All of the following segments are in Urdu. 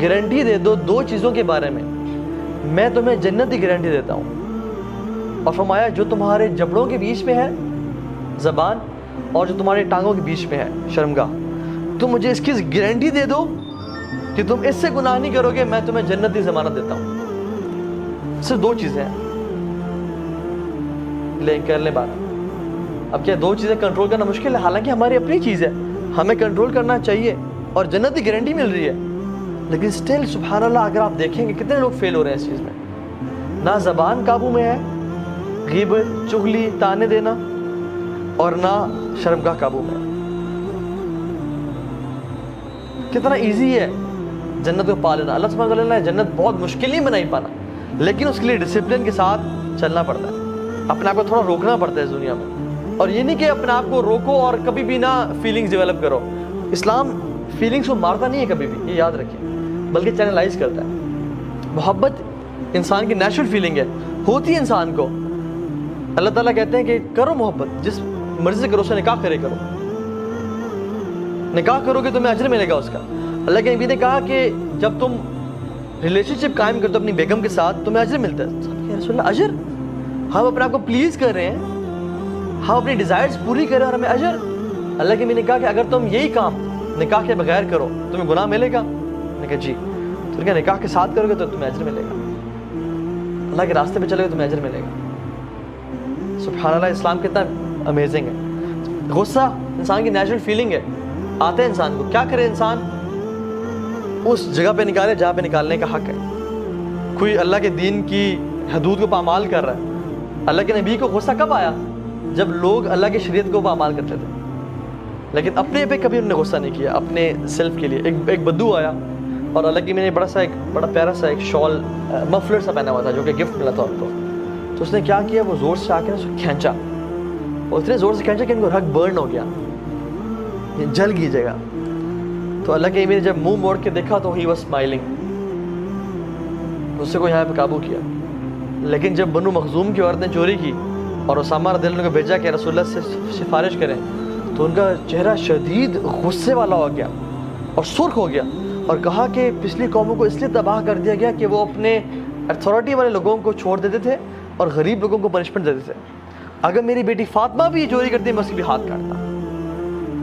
گارنٹی دے دو دو چیزوں کے بارے میں تمہیں جنت کی گارنٹی دیتا ہوں. اور فرمایا جو تمہارے جبڑوں کے بیچ میں ہے زبان اور جو تمہارے ٹانگوں کے بیچ میں ہے شرمگاہ, تم مجھے اس کی گارنٹی دے دو کہ تم اس سے گناہ نہیں کرو گے, میں تمہیں جنت کی ضمانت دیتا ہوں. صرف دو چیزیں ہیں, لے کر لیں بات. اب کیا دو چیزیں کنٹرول کرنا مشکل ہے؟ حالانکہ ہماری اپنی چیز ہے, ہمیں کنٹرول کرنا چاہیے اور جنت کی گارنٹی مل رہی ہے. لیکن سٹل سبحان اللہ اگر آپ دیکھیں گے کتنے لوگ فیل ہو رہے ہیں اس چیز میں. نہ زبان قابو میں ہے, غیبت, چغلی, تانے دینا, اور نہ شرمگاہ قابو میں. کتنا ایزی ہے جنت کو پا لینا. اللہ سبحانہ وتعالیٰ نے جنت بہت مشکل نہیں بنائی پانا, لیکن اس کے لیے ڈسپلن کے ساتھ چلنا پڑتا ہے, اپنے آپ کو تھوڑا روکنا پڑتا ہے اس دنیا میں. اور یہ نہیں کہ اپنے آپ کو روکو اور کبھی بھی نہ فیلنگز ڈیولپ کرو. اسلام فیلنگز کو مارتا نہیں ہے کبھی بھی, یہ یاد رکھیں, بلکہ چینلائز کرتا ہے. محبت انسان کی نیچرل فیلنگ ہے, ہوتی ہے انسان کو. اللہ تعالیٰ کہتے ہیں کہ کرو محبت, جس مرضی سے کرو, اسے نکاح کرے کرو. نکاح کرو گے تمہیں اجر ملے گا اس کا. اللہ کے نبی نے کہا کہ جب تم ریلیشن شپ قائم کرتے ہو اپنی بیگم کے ساتھ تمہیں اجر ملتا ہے. رسول اللہ اجر؟ ہم اپنے آپ کو پلیز کر رہے ہیں, ہم اپنی ڈیزائرز پوری کر رہے ہیں اور ہمیں اجر. اللہ کے نبی نے کہا کہ اگر تم یہی کام نکاح کے بغیر کرو تمہیں گناہ ملے گا؟ میں نے کہا جی. تو کیا نکاح کے ساتھ کرو گے تو تمہیں اجر ملے گا, اللہ کے راستے پہ چلو گے تمہیں اجر ملے گا. سبحان اللہ, اسلام کتنا امیزنگ ہے. غصہ انسان کی نیچرل فیلنگ ہے, آتا ہے انسان کو. کیا کرے انسان؟ اس جگہ پہ نکالے جہاں پہ نکالنے کا حق ہے. کوئی اللہ کے دین کی حدود کو پامال کر رہا ہے. اللہ کے نبی کو غصہ کب آیا؟ جب لوگ اللہ کی شریعت کو پامال کرتے تھے, لیکن اپنے پہ کبھی انہوں نے غصہ نہیں کیا, اپنے سیلف کے لیے. ایک بدو آیا اور اللہ کی میں نے بڑا پیارا سا ایک شال مفلر سا پہنا ہوا تھا جو کہ گفٹ ملا تھا ان کو. تو اس نے کیا کیا, وہ زور سے آ کے اس کو کھینچا, اور اتنے زور سے کھینچا کہ ان کو رگ برن ہو گیا, جل گئی جگہ. تو اللہ کے امیر نے جب منہ موڑ کے دیکھا تو ہی واز اسمائلنگ, اس سے کو یہاں پہ قابو کیا. لیکن جب بنو مخزوم کی عورت نے چوری کی اور اسامہ رضی اللہ عنہ کو بھیجا کہ رسول اللہ سے سفارش کریں, تو ان کا چہرہ شدید غصے والا ہو گیا اور سرخ ہو گیا, اور کہا کہ پچھلی قوموں کو اس لیے تباہ کر دیا گیا کہ وہ اپنے اتھارٹی والے لوگوں کو چھوڑ دیتے تھے اور غریب لوگوں کو پنشمنٹ دیتے تھے. اگر میری بیٹی فاطمہ بھی چوری کرتی میں اس کی بھی ہاتھ کاٹتا.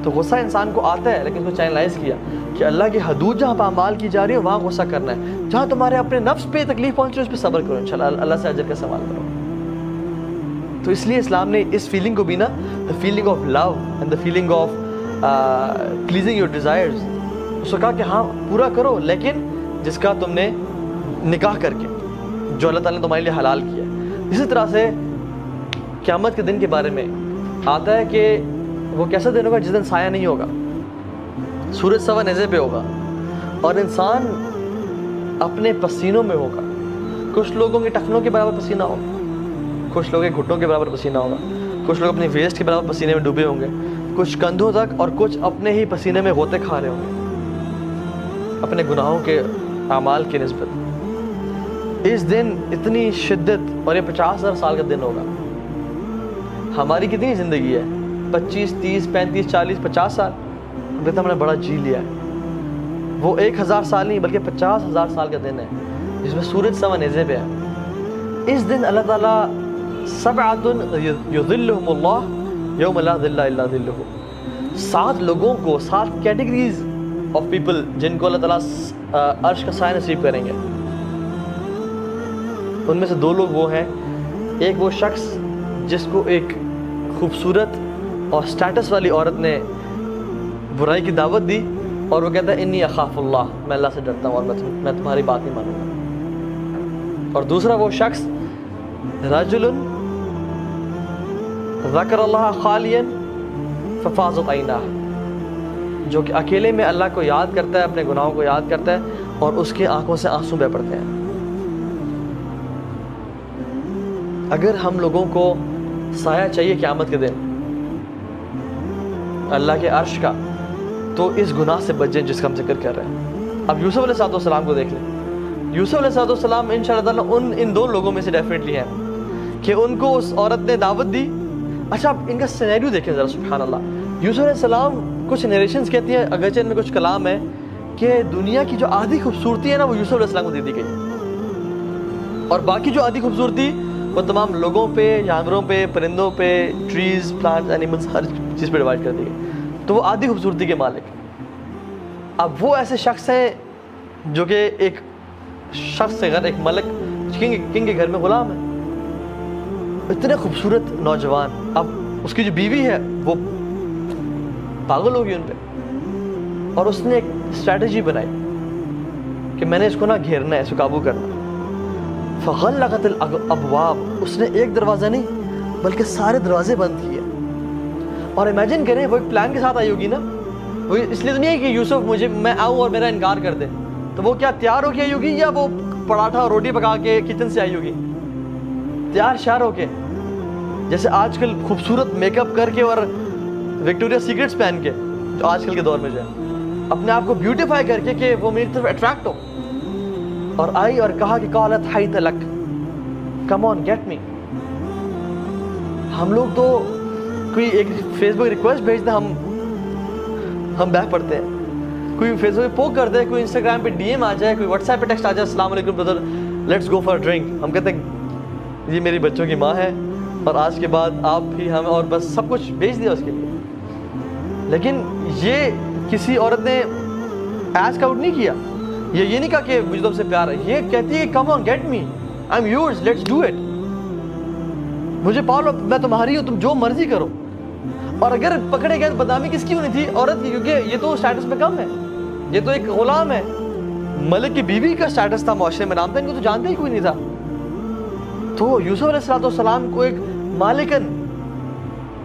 تو غصہ انسان کو آتا ہے, لیکن اس کو چینلائز کیا کہ اللہ کی حدود جہاں پامال کی جا رہی ہے وہاں غصہ کرنا ہے. جہاں تمہارے اپنے نفس پہ تکلیف پہنچ رہی ہے اس پہ صبر کرو, انشاءاللہ اللہ سے اجر کا سوال کرو. تو اس لیے اسلام نے اس فیلنگ کو بھی نا, the feeling of love and the feeling of pleasing your desires, اس کو کہا کہ ہاں پورا کرو, لیکن جس کا تم نے نکاح کر کے, جو اللہ تعالیٰ نے تمہارے لیے حلال کیا. اسی طرح سے قیامت کے دن کے بارے میں آتا ہے کہ وہ کیسا دن ہوگا جس دن سایہ نہیں ہوگا, سورج سوا نیزے پہ ہوگا اور انسان اپنے پسینوں میں ہوگا. کچھ لوگوں کے ٹخنوں کے برابر پسینہ ہوگا, کچھ لوگوں کے گھٹنوں کے برابر پسینہ ہوگا, کچھ لوگ اپنی ویسٹ کے برابر پسینے میں ڈوبے ہوں گے, کچھ کندھوں تک, اور کچھ اپنے ہی پسینے میں غوطے کھا رہے ہوں گے اپنے گناہوں کے اعمال کی نسبت. اس دن اتنی شدت, اور یہ 50,000 سال کا دن ہوگا. ہماری کتنی زندگی ہے؟ 25, 30, 35, 40, 50 سال. ہم کہتے ہیں ہم نے بڑا جی لیا ہے. وہ 1000 سال نہیں بلکہ 50,000 سال کا دن ہے جس میں سورج سوا نیزے پہ ہے. اس دن اللہ تعالیٰ سبعۃ یظلھم اللہ یوم لا ظل الا ظلہ, 7 لوگوں کو, 7 کیٹیگریز آف پیپل جن کو اللہ تعالیٰ عرش کا سایہ نصیب کریں گے. ان میں سے 2 لوگ وہ ہیں, ایک وہ شخص جس کو ایک خوبصورت اور سٹیٹس والی عورت نے برائی کی دعوت دی اور وہ کہتا ہے انی اخاف اللہ, میں اللہ سے ڈرتا ہوں اور میں تمہاری بات نہیں مانوں گا. اور دوسرا وہ شخص رجل ذکر اللہ خالیا ففاضت عیناہ, جو کہ اکیلے میں اللہ کو یاد کرتا ہے, اپنے گناہوں کو یاد کرتا ہے اور اس کی آنکھوں سے آنسو بہہ پڑتے ہیں. اگر ہم لوگوں کو سایہ چاہیے قیامت کے دن اللہ کے عرش کا, تو اس گناہ سے بچ جائیں جس کا ہم ذکر کر رہے ہیں. اب یوسف علیہ السلام کو دیکھ لیں. یوسف علیہ السلام انشاءاللہ تعالیٰ ان 2 لوگوں میں سے ڈیفینیٹلی ہیں کہ ان کو اس عورت نے دعوت دی. اچھا آپ ان کا سینیریو دیکھیں ذرا, سبحان اللہ. یوسف علیہ السلام, کچھ نیریشنز کہتی ہیں, اگرچہ ان میں کچھ کلام ہے, کہ دنیا کی جو آدھی خوبصورتی ہے نا وہ یوسف علیہ السلام کو دے دی گئی، اور باقی جو آدھی خوبصورتی وہ تمام لوگوں پہ، جانوروں پہ، پرندوں پہ، ٹریز، پلانٹس، اینیملس، ہر چیز پہ ڈیوائڈ کر دی گئی. تو وہ آدھی خوبصورتی کے مالک. اب وہ ایسے شخص ہیں جو کہ ایک شخص سے گھر، ایک ملک کنگ کے گھر میں غلام ہے. اتنے خوبصورت نوجوان. اب اس کی جو بیوی ہے وہ پاگل ہوگی ان پہ، اور اس نے ایک اسٹریٹجی بنائی کہ میں نے اس کو نہ گھیرنا ہے، اس کو قابو کرنا. فغلقت الابواب، اس نے ایک دروازہ نہیں بلکہ سارے دروازے بند کیے. اور امیجن کریں وہ ایک پلان کے ساتھ آئی ہوگی نا، وہ اس لیے تو نہیں ہے کہ یوسف میں آؤں اور میرا انکار کر دے. تو وہ کیا تیار ہو کے آئی ہوگی یا وہ پراٹھا اور روٹی پکا کے کچن سے آئی ہوگی؟ تیار شیار ہو کے، جیسے آج کل خوبصورت میک اپ کر کے اور وکٹوریا سیکرٹس پہن کے، جو آج کل کے دور میں جو ہے اپنے آپ کو بیوٹیفائی کر کے کہ وہ میری طرف اٹریکٹ ہو. اور آئی اور کہا کہ قالت حیت لک، کم آن گیٹ می. ہم لوگ تو کوئی ایک فیس بک ریکویسٹ بھیجتے ہم بیک پڑھتے ہیں، کوئی فیس بک پہ پوک کرتے ہیں، کوئی انسٹاگرام پہ ڈی ایم آ جائے، کوئی واٹس ایپ پہ ٹیکسٹ آ جائے، السلام علیکم برادر لیٹس گو فار ڈرنک، ہم کہتے ہیں یہ میری بچوں کی ماں ہے اور آج کے بعد آپ بھی ہمیں، اور بس سب کچھ بھیج دیا اس کے لیے. لیکن یہ کسی عورت نے ایسک آؤٹ نہیں کیا، یہ نہیں کہا کہ مجھے تم سے پیار ہے، یہ کہتی ہے come on get me, I am yours, let's do it. مجھے پالو، میں تمہاری ہوں، تم جو مرضی کرو. اور اگر پکڑے گئے تو بدنامی کس کی ہونی تھی؟ عورت کی، کیونکہ یہ تو سٹیٹس میں کم ہے، یہ تو ایک غلام ہے. ملک کی بیوی کا سٹیٹس تھا معاشرے میں، نام تھا، ان کو تو جانتے ہی کوئی نہیں تھا. تو یوسف علیہ السلام کو ایک مالکن،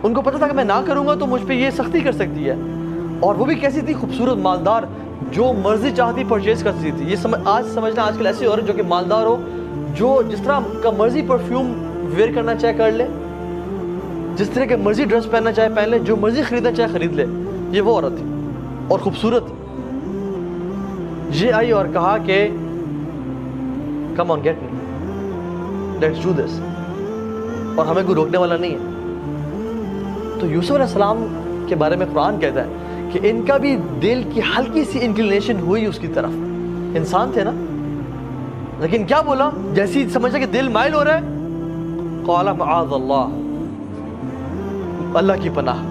ان کو پتہ تھا کہ میں نہ کروں گا تو مجھ پہ یہ سختی کر سکتی ہے. اور وہ بھی کیسی تھی؟ خوبصورت، مالدار، جو مرضی چاہتی پرچیز کر سکتی تھی. یہ آج سمجھنا آج کل ایسی عورت جو کہ مالدار ہو، جو جس طرح کا مرضی پرفیوم ویئر کرنا چاہے کر لے، جس طرح کے مرضی ڈریس پہننا چاہے پہن لے، جو مرضی خریدنا چاہے خرید لے. یہ وہ عورت تھی اور خوبصورت. یہ آئی اور کہا کہ come on get me, let's do this, اور ہمیں کوئی روکنے والا نہیں ہے. تو یوسف علیہ السلام کے بارے میں قرآن کہتا ہے کہ ان کا بھی دل کی ہلکی سی انکلینیشن ہوئی اس کی طرف. انسان تھے نا، لیکن کیا بولا؟ جیسی سمجھا کہ دل مائل ہو رہا ہے، قال معاذ اللہ، اللہ کی پناہ.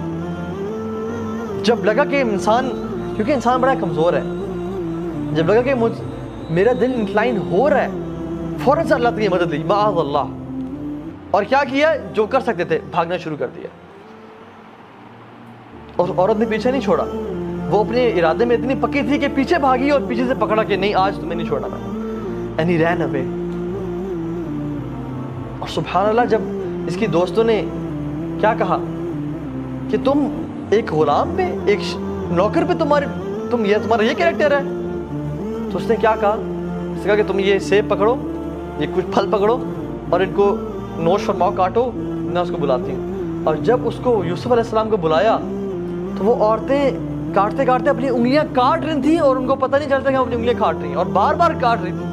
جب لگا کہ انسان، کیونکہ انسان بڑا کمزور ہے، جب لگا کہ میرا دل انکلائن ہو رہا ہے، فوراً سے اللہ کی مدد لی، معاذ اللہ. اور کیا کیا؟ جو کر سکتے تھے بھاگنا شروع کر دیا. اور عورت نے پیچھے نہیں چھوڑا، وہ اپنے ارادے میں اتنی پکی تھی کہ پیچھے بھاگی اور پیچھے سے پکڑا کہ نہیں آج تمہیں نہیں چھوڑنا میں. اینڈ ہی رین اوے. اور سبحان اللہ، جب اس کی دوستوں نے کیا کہا کہ تم ایک غلام پہ، ایک نوکر پہ تمہارا یہ کریکٹر ہے، تو اس نے کیا کہا؟ اس نے کہا کہ تم یہ سیب پکڑو، یہ کچھ پھل پکڑو اور ان کو نوش فرماؤ، کاٹو، میں اس کو بلاتی ہوں. اور جب اس کو یوسف علیہ السلام کو بلایا تو وہ عورتیں کاٹتے کاٹتے اپنی انگلیاں کاٹ رہی تھیں اور ان کو پتہ نہیں چلتا کہ ہم اپنی انگلیاں کاٹ رہی ہیں، اور بار بار کاٹ رہی تھیں.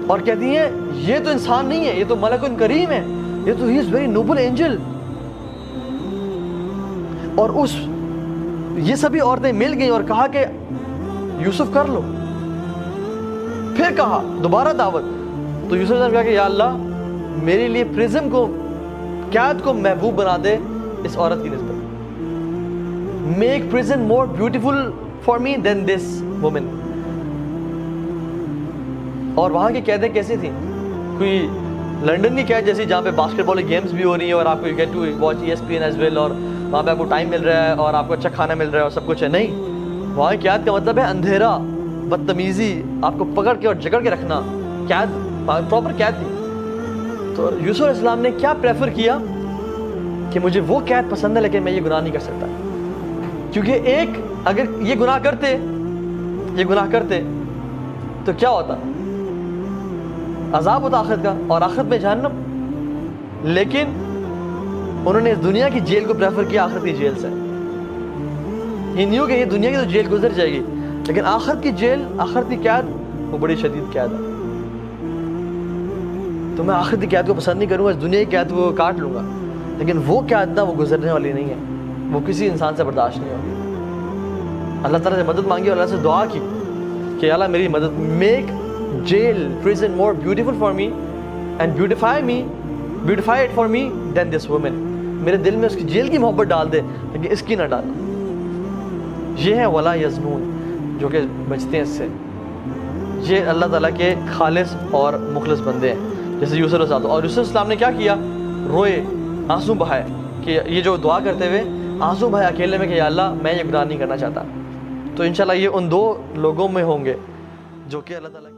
اور کہتی ہیں یہ تو انسان نہیں ہے، یہ تو ملک کریم ہے، یہ تو ہی از ویری نوبل اینجل. اور یہ سبھی عورتیں مل گئیں اور کہا کہ یوسف کر لو. پھر کہا دوبارہ دعوت. تو یوسف نے کہا کہ یا اللہ میرے لیے پرزم کو، قید کو محبوب بنا دے اس عورت کی نسبت. Make prison more beautiful for me than this woman. اور وہاں کی قیدیں کیسی تھیں؟ کوئی لنڈن کی قید جیسی جہاں پہ باسکٹ بال گیمز بھی ہو رہی ہیں اور آپ کو get to watch ESPN as well, اور وہاں پہ آپ کو ٹائم مل رہا ہے اور آپ کو اچھا کھانا مل رہا ہے اور سب کچھ ہے. نہیں، وہاں کی قید کا مطلب ہے اندھیرا، بدتمیزی، آپ کو پکڑ کے اور جکڑ کے رکھنا. قید پراپر قید تھی. تو یوسف علیہ السلام نے کیا پریفر کیا کہ مجھے وہ قید پسند ہے لیکن میں یہ گناہ نہیں کر سکتا. کیونکہ ایک اگر یہ گناہ کرتے تو کیا ہوتا؟ عذاب ہوتا آخرت کا، اور آخرت میں جہنم. لیکن انہوں نے اس دنیا کی جیل کو پریفر کیا آخرت کی جیل سے. یہ نیو کہ یہ دنیا کی تو جیل گزر جائے گی، لیکن آخرت کی جیل، آخرت کی قید وہ بڑی شدید قید ہے. تو میں آخرت کی قید کو پسند نہیں کروں گا، اس دنیا کی قید کو کاٹ لوں گا، لیکن وہ قید نہ وہ گزرنے والی نہیں ہے، وہ کسی انسان سے برداشت نہیں ہوگی. اللہ تعالیٰ سے مدد مانگی اور اللہ سے دعا کی کہ اللہ میری مدد, make jail prison more beautiful for me and beautify it for me than this woman. میرے دل میں اس کی جیل کی محبت ڈال دے لیکن اس کی نہ ڈالنا. یہ ہے ولا یزنون, جو کہ بچتے ہیں اس سے. یہ اللہ تعالیٰ کے خالص اور مخلص بندے ہیں, جیسے یوسف علیہ السلام. اور یوسف السلام نے کیا کیا, روئے, آنسو بہائے, کہ یہ جو دعا کرتے ہوئے آنسو بہائے اکیلے میں کہ یا اللہ میں یہ گناہ نہیں کرنا چاہتا. تو انشاءاللہ یہ ان دو لوگوں میں ہوں گے جو کہ اللہ تعالیٰ